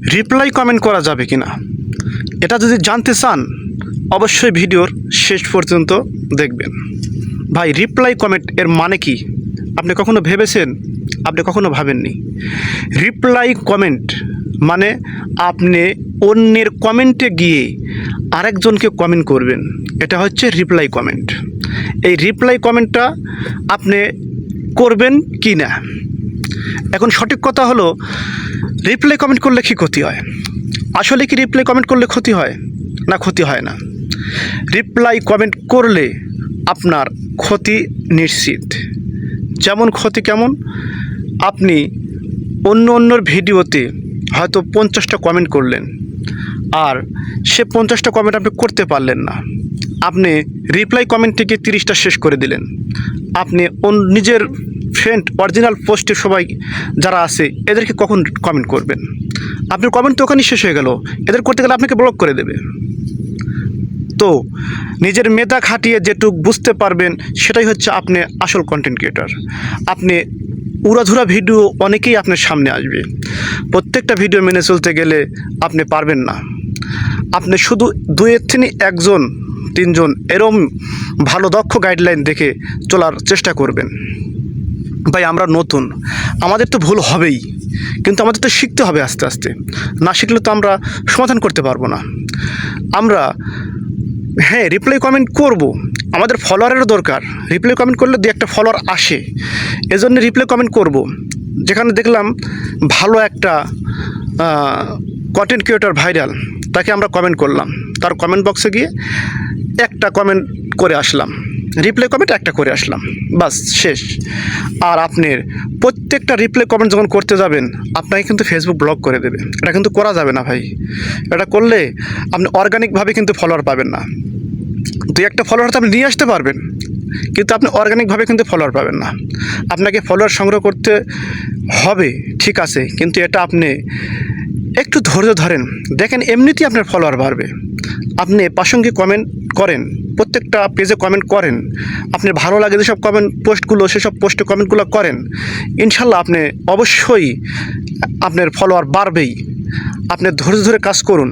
Reply comment করা যাবে কি না, এটা যদি জানতে চান অবশ্যই ভিডিওর শেষ পর্যন্ত দেখবেন। ভাই, রিপ্লাই কমেন্ট এর মানে কি আপনি কখনো ভেবেছেন? আপনি কখনো ভাবেননি। রিপ্লাই কমেন্ট মানে আপনি অন্যের কমেন্টে গিয়ে আরেকজনকে কমেন্ট করবেন, এটা হচ্ছে রিপ্লাই কমেন্ট। এই রিপ্লাই কমেন্টটা আপনি করবেন কি না, এখন সঠিক কথা হলো রিপ্লাই কমেন্ট করলে কি ক্ষতি হয়? আসলে কি রিপ্লাই কমেন্ট করলে ক্ষতি হয়? না, ক্ষতি হয় না। রিপ্লাই কমেন্ট করলে আপনার ক্ষতি নিশ্চিত। যেমন ক্ষতি কেমন? আপনি অন্যর ভিডিওতে হয়তো 50টা কমেন্ট করলেন, আর সে 50টা কমেন্ট আপনি করতে পারলেন না। আপনি রিপ্লাই কমেন্ট থেকে 30টা শেষ করে দিলেন। আপনি নিজের ফ্রেন্ড অরিজিনাল পোস্টে সবাই যারা আছে এদেরকে কখন কমেন্ট করবেন? আপনার কমেন্ট তো ওখানেই শেষ হয়ে গেল, এদের করতে গেলে আপনাকে ব্লক করে দেবে। তো নিজের মেধা খাটিয়ে যেটুক বুঝতে পারবেন সেটাই হচ্ছে আপনি আসল কন্টেন্ট ক্রিয়েটর। আপনি উড়াধুরা ভিডিও অনেকেই আপনার সামনে আসবে, প্রত্যেকটা ভিডিও মেনে চলতে গেলে আপনি পারবেন না। আপনি শুধু দুয়ের থেকে একজন তিনজন এরম ভালো দক্ষ গাইডলাইন দেখে চলার চেষ্টা করবেন। ভাই, আমরা নতুন, আমাদের তো ভুল হবেই, কিন্তু আমাদের তো শিখতে হবে আস্তে আস্তে। না শিখলে তো আমরা সমাধান করতে পারবো না। আমরা হ্যাঁ রিপ্লাই কমেন্ট করব, আমাদের ফলোয়ারেরও দরকার। রিপ্লাই কমেন্ট করলে দু একটা ফলোয়ার আসে, এজন্য রিপ্লাই কমেন্ট করব। যেখানে দেখলাম ভালো একটা কন্টেন্ট ক্রিয়েটর ভাইরাল, তাকে আমরা কমেন্ট করলাম, তার কমেন্ট বক্সে গিয়ে একটা কমেন্ট করে আসলাম, রিপ্লাই কমেন্ট একটা করে আসলাম, বাস শেষ। আর আপনার প্রত্যেকটা রিপ্লাই কমেন্ট যখন করতে যাবেন আপনাকে কিন্তু ফেসবুক ব্লক করে দেবে। এটা কিন্তু করা যাবে না ভাই। এটা করলে আপনি অর্গানিকভাবে কিন্তু ফলোয়ার পাবেন না। দুই একটা ফলোয়ার তো আপনি নিয়ে আসতে পারবেন, কিন্তু আপনি অর্গানিকভাবে কিন্তু ফলোয়ার পাবেন না। আপনাকে ফলোয়ার সংগ্রহ করতে হবে, ঠিক আছে, কিন্তু এটা আপনি একটু ধৈর্য ধরেন, দেখেন এমনিতেই আপনার ফলোয়ার বাড়বে। আপনি প্রাসঙ্গিক কমেন্ট করেন, প্রত্যেকটা পেজে কমেন্ট করেন, আপনার ভালো লাগে যেসব কমেন্ট পোস্টগুলো সেসব পোস্টে কমেন্টগুলো করেন, ইনশাল্লাহ আপনি অবশ্যই আপনার ফলোয়ার বাড়বেই। আপনি ধৈর্য ধরে কাজ করুন।